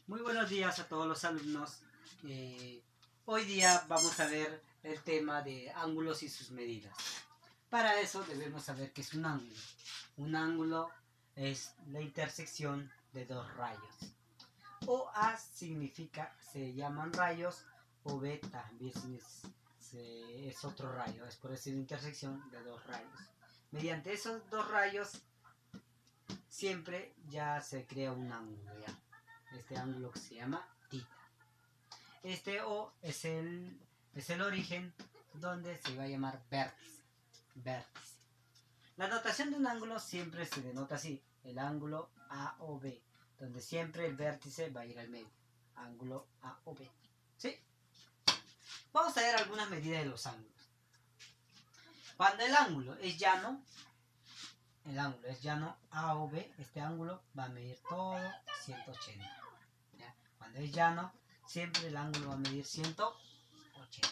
Muy buenos días a todos los alumnos. Hoy día vamos a ver el tema de ángulos y sus medidas. Para eso debemos saber qué es un ángulo. Un ángulo es la intersección de dos rayos. O A significa, se llaman rayos, o B también es otro rayo. Es por eso la intersección de dos rayos. Mediante esos dos rayos siempre ya se crea un ángulo. Este ángulo que se llama θ. Este O es el origen donde se va a llamar vértice. La notación de un ángulo siempre se denota así, el ángulo A o B, donde siempre el vértice va a ir al medio, ángulo A o B. ¿Sí? Vamos a ver algunas medidas de los ángulos. Cuando el ángulo es llano A o B, este ángulo va a medir todo 180. ¿Ya? Cuando es llano, siempre el ángulo va a medir 180.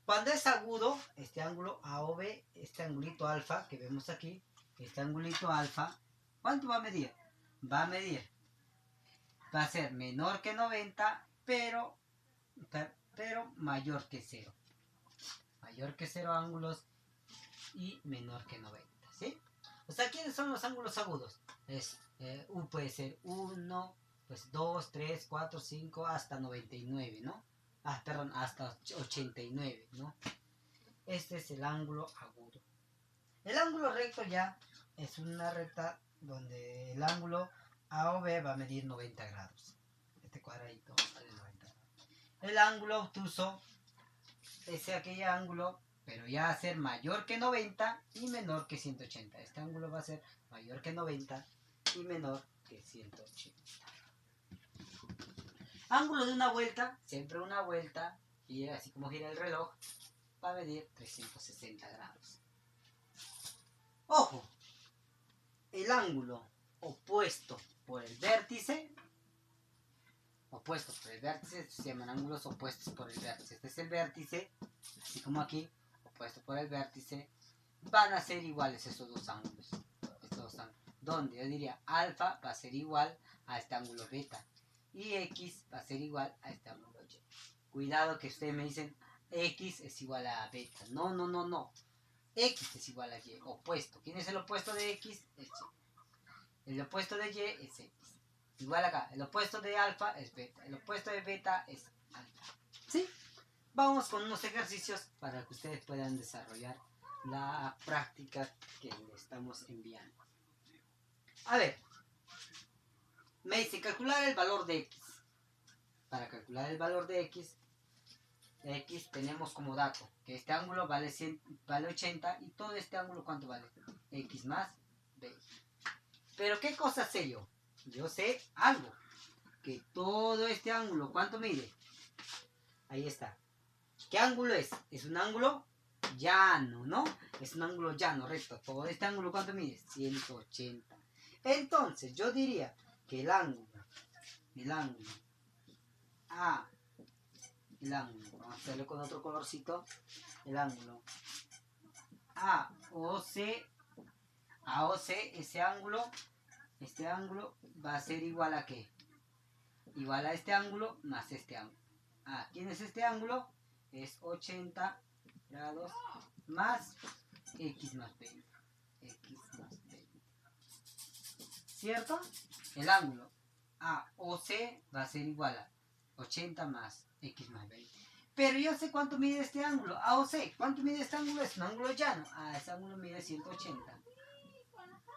Cuando es agudo, este ángulo A o B, este angulito alfa que vemos aquí, este angulito alfa, ¿cuánto va a medir? Va a ser menor que 90, pero mayor que 0. Mayor que 0 ángulos y menor que 90, ¿sí? O sea, ¿quiénes son los ángulos agudos? Puede ser 1, pues 2, 3, 4, 5, hasta 99, ¿no? Hasta 89, ¿no? Este es el ángulo agudo. El ángulo recto ya es una recta donde el ángulo A o B va a medir 90 grados. Este cuadradito vale 90 grados. El ángulo obtuso es aquel ángulo, pero ya va a ser mayor que 90 y menor que 180. Este ángulo va a ser mayor que 90 y menor que 180. Ángulo de una vuelta, siempre una vuelta, y así como gira el reloj, va a medir 360 grados. Ojo, el ángulo opuesto por el vértice, se llaman ángulos opuestos por el vértice. Este es el vértice, así como aquí, opuesto por el vértice, van a ser iguales estos dos ángulos. Donde yo diría alfa va a ser igual a este ángulo beta y x va a ser igual a este ángulo y. Cuidado que ustedes me dicen x es igual a beta. No. X es igual a y, opuesto. ¿Quién es el opuesto de x? Es y. El opuesto de y es x. Igual acá, el opuesto de alfa es beta. El opuesto de beta es alfa. ¿Sí? Vamos con unos ejercicios para que ustedes puedan desarrollar la práctica que le estamos enviando. A ver, me dice calcular el valor de x. Para calcular el valor de x tenemos como dato que este ángulo vale 80 y todo este ángulo ¿cuánto vale? X más b. Pero ¿qué cosa sé yo? Yo sé algo, que todo este ángulo ¿cuánto mide? Ahí está. ¿Qué ángulo es? Es un ángulo llano, ¿no? Es un ángulo llano, recto. Todo este ángulo ¿cuánto mide? 180. Entonces yo diría que el ángulo A, vamos a hacerlo con otro colorcito, el ángulo AOC, este ángulo va a ser igual a ¿qué? Igual a este ángulo más este ángulo. ¿Quién es este ángulo? Es 80 grados más x más 20. ¿Cierto? El ángulo AOC va a ser igual a 80 más x más 20. Pero yo sé cuánto mide este ángulo, AOC. ¿Cuánto mide este ángulo? Es un ángulo llano. Este ángulo mide 180.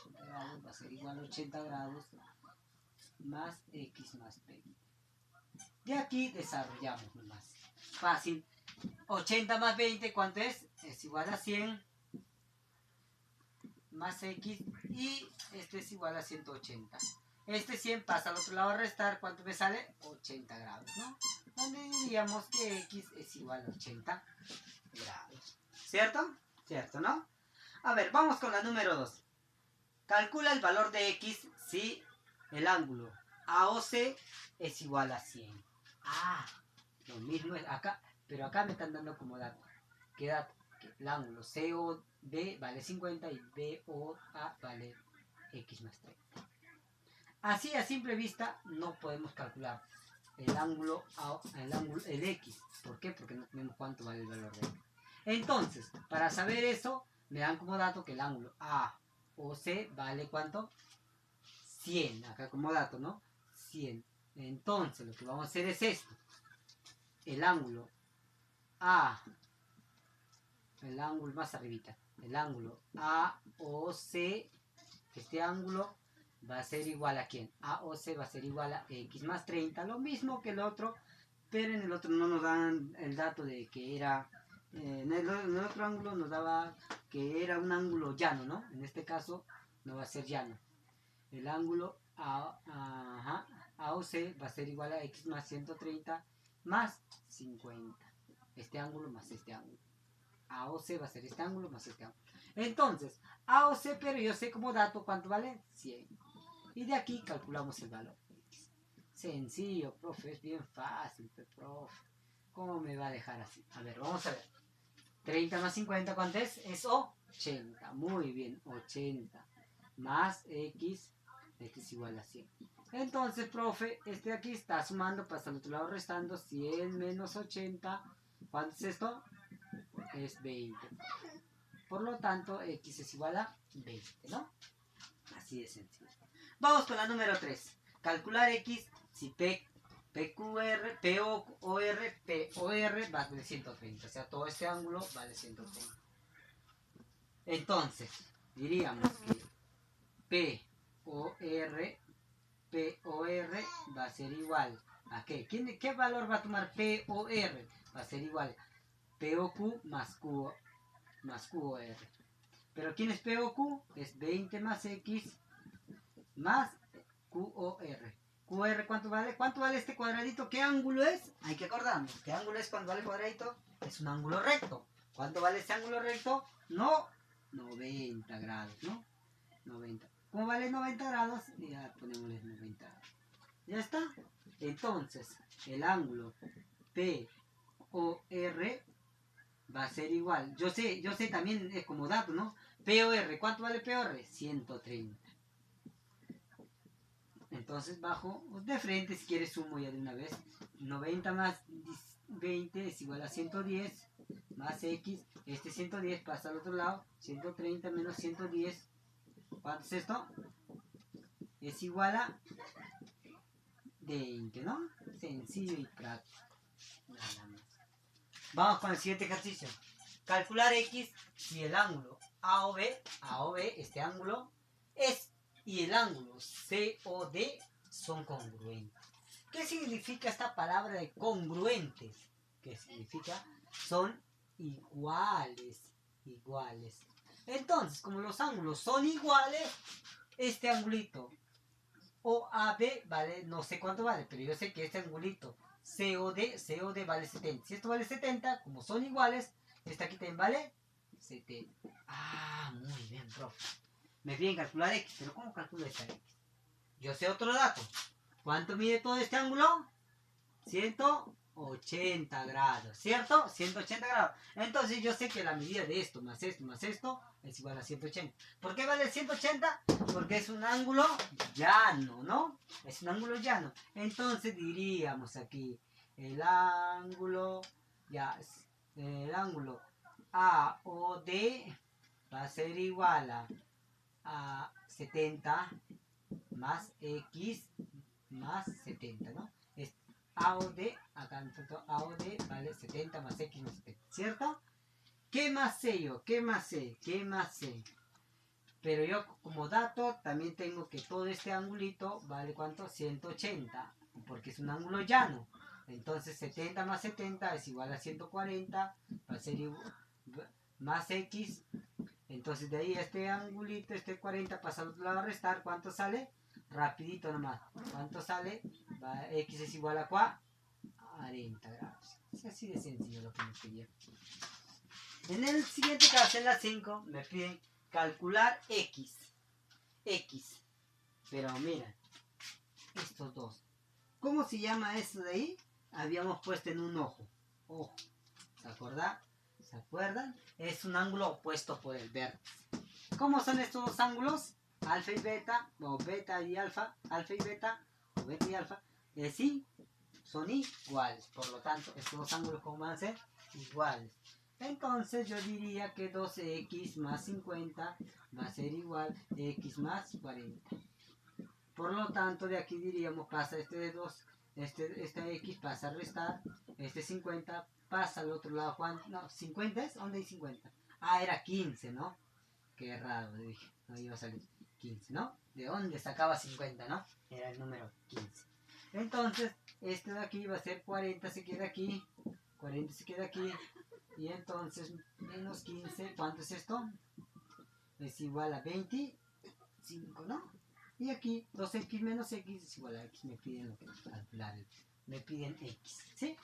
80 grados va a ser igual a 80 grados más x más 20. De aquí desarrollamos más. Fácil. 80 más 20, ¿cuánto es? Es igual a 100 más x y este es igual a 180. Este 100 pasa al otro lado a restar, ¿cuánto me sale? 80 grados, ¿no? Donde diríamos que x es igual a 80 grados. ¿Cierto? ¿Cierto, no? A ver, vamos con la número 2. Calcula el valor de x si el ángulo AOC es igual a 100. Lo mismo es acá, pero acá me están dando como dato. ¿Qué dato? Que el ángulo COD vale 50 y BOA vale x más 30. Así a simple vista no podemos calcular el ángulo, el X. ¿Por qué? Porque no tenemos cuánto vale el valor de X. Entonces, para saber eso, me dan como dato que el ángulo A o C vale ¿cuánto? 100. Acá como dato, ¿no? 100. Entonces, lo que vamos a hacer es esto. El ángulo A, el ángulo más arribita, el ángulo A o C, este ángulo va a ser igual a ¿quién? A o C va a ser igual a X más 30, lo mismo que el otro, pero en el otro no nos dan el dato de que era, en el otro ángulo nos daba que era un ángulo llano, ¿no? En este caso no va a ser llano. El ángulo A o C va a ser igual a X más 130 más 50. Este ángulo más este ángulo. A o C va a ser este ángulo más este ángulo. Entonces, A o C, pero yo sé como dato cuánto vale 100. Y de aquí calculamos el valor X. Sencillo, profe, es bien fácil, profe. ¿Cómo me va a dejar así? A ver, vamos a ver. 30 más 50, ¿cuánto es? Es 80. Muy bien, 80 más X, X igual a 100. Entonces, profe, este de aquí está sumando, pasa al otro lado restando, 100 menos 80. ¿Cuánto es esto? Es 20. Por lo tanto, X es igual a 20, ¿no? Así de sencillo. Vamos con la número 3. Calcular X si POR vale 130. O sea, todo este ángulo vale 130. Entonces, diríamos que POR va a ser igual a ¿qué? ¿Qué valor va a tomar POR? Va a ser igual a POQ más QOR. Pero ¿quién es POQ? Es 20 más X más QOR. QR, ¿cuánto vale? ¿Cuánto vale este cuadradito? ¿Qué ángulo es? Hay que acordarnos. ¿Qué ángulo es cuando vale el cuadradito? Es un ángulo recto. ¿Cuánto vale este ángulo recto? No, 90 grados, ¿no? 90. ¿Cómo vale 90 grados? Ya ponemos 90 grados. Ya está. Entonces, el ángulo POR va a ser igual. Yo sé también es como dato, ¿no? POR, ¿cuánto vale POR? 130. Entonces bajo de frente, si quieres sumo ya de una vez. 90 más 20 es igual a 110 más X. Este 110 pasa al otro lado. 130 menos 110. ¿Cuánto es esto? Es igual a 20, ¿no? Sencillo y práctico. Nada más. Vamos con el siguiente ejercicio. Calcular X si el ángulo AOB, este ángulo, es y el ángulo COD son congruentes. ¿Qué significa esta palabra de congruentes? ¿Qué significa? Son iguales. Entonces, como los ángulos son iguales, este angulito OAB vale, no sé cuánto vale, pero yo sé que este angulito COD vale 70. Si esto vale 70, como son iguales, esta aquí también vale 70. Ah, muy bien, profe. Me piden calcular X, pero ¿cómo calculo esta X? Yo sé otro dato. ¿Cuánto mide todo este ángulo? 180 grados, ¿cierto? 180 grados. Entonces yo sé que la medida de esto más esto es igual a 180. ¿Por qué vale 180? Porque es un ángulo llano, ¿no? Es un ángulo llano. Entonces diríamos aquí el ángulo, el ángulo AOD va a ser igual a 70 más X más 70, ¿no? Es AOD, acá en foto AOD vale 70 más X más 70, ¿cierto? ¿Qué más sé yo? ¿Qué más sé? Pero yo como dato también tengo que todo este angulito vale ¿cuánto? 180, porque es un ángulo llano. Entonces 70 más 70 es igual a 140, va a ser igual, más X. Entonces de ahí este angulito, este 40 pasa al otro lado a restar, ¿cuánto sale? Rapidito nomás. ¿Cuánto sale? X es igual a 40 grados. Es así de sencillo lo que me pidieron. En el siguiente caso, en la 5, me piden calcular X. Pero miren, estos dos. ¿Cómo se llama esto de ahí? Habíamos puesto en un ojo. ¿Se acuerdan? Es un ángulo opuesto por el vértice. ¿Cómo son estos dos ángulos? alfa y beta, o beta y alfa y beta, o beta y alfa, sí, son iguales. Por lo tanto, estos dos ángulos como van a ser iguales. Entonces yo diría que 2x más 50 va a ser igual a x más 40. Por lo tanto, de aquí diríamos, pasa este de 2, esta x pasa a restar, este 50 pasa al otro lado. No, 50 es, ¿dónde hay 50? Ah, era 15, ¿no? Qué raro, le dije, no iba a salir 15, ¿no? ¿De dónde sacaba 50, no? Era el número 15. Entonces, este de aquí va a ser 40, se queda aquí, 40 se queda aquí, y entonces menos 15, ¿cuánto es esto? Es igual a 25, ¿no? Y aquí 2x menos x es igual a x. Me piden lo que calcular. Me piden x, ¿sí?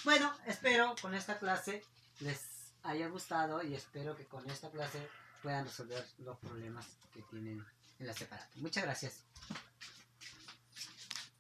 Bueno, espero con esta clase les haya gustado y espero que con esta clase puedan resolver los problemas que tienen en la separata. Muchas gracias.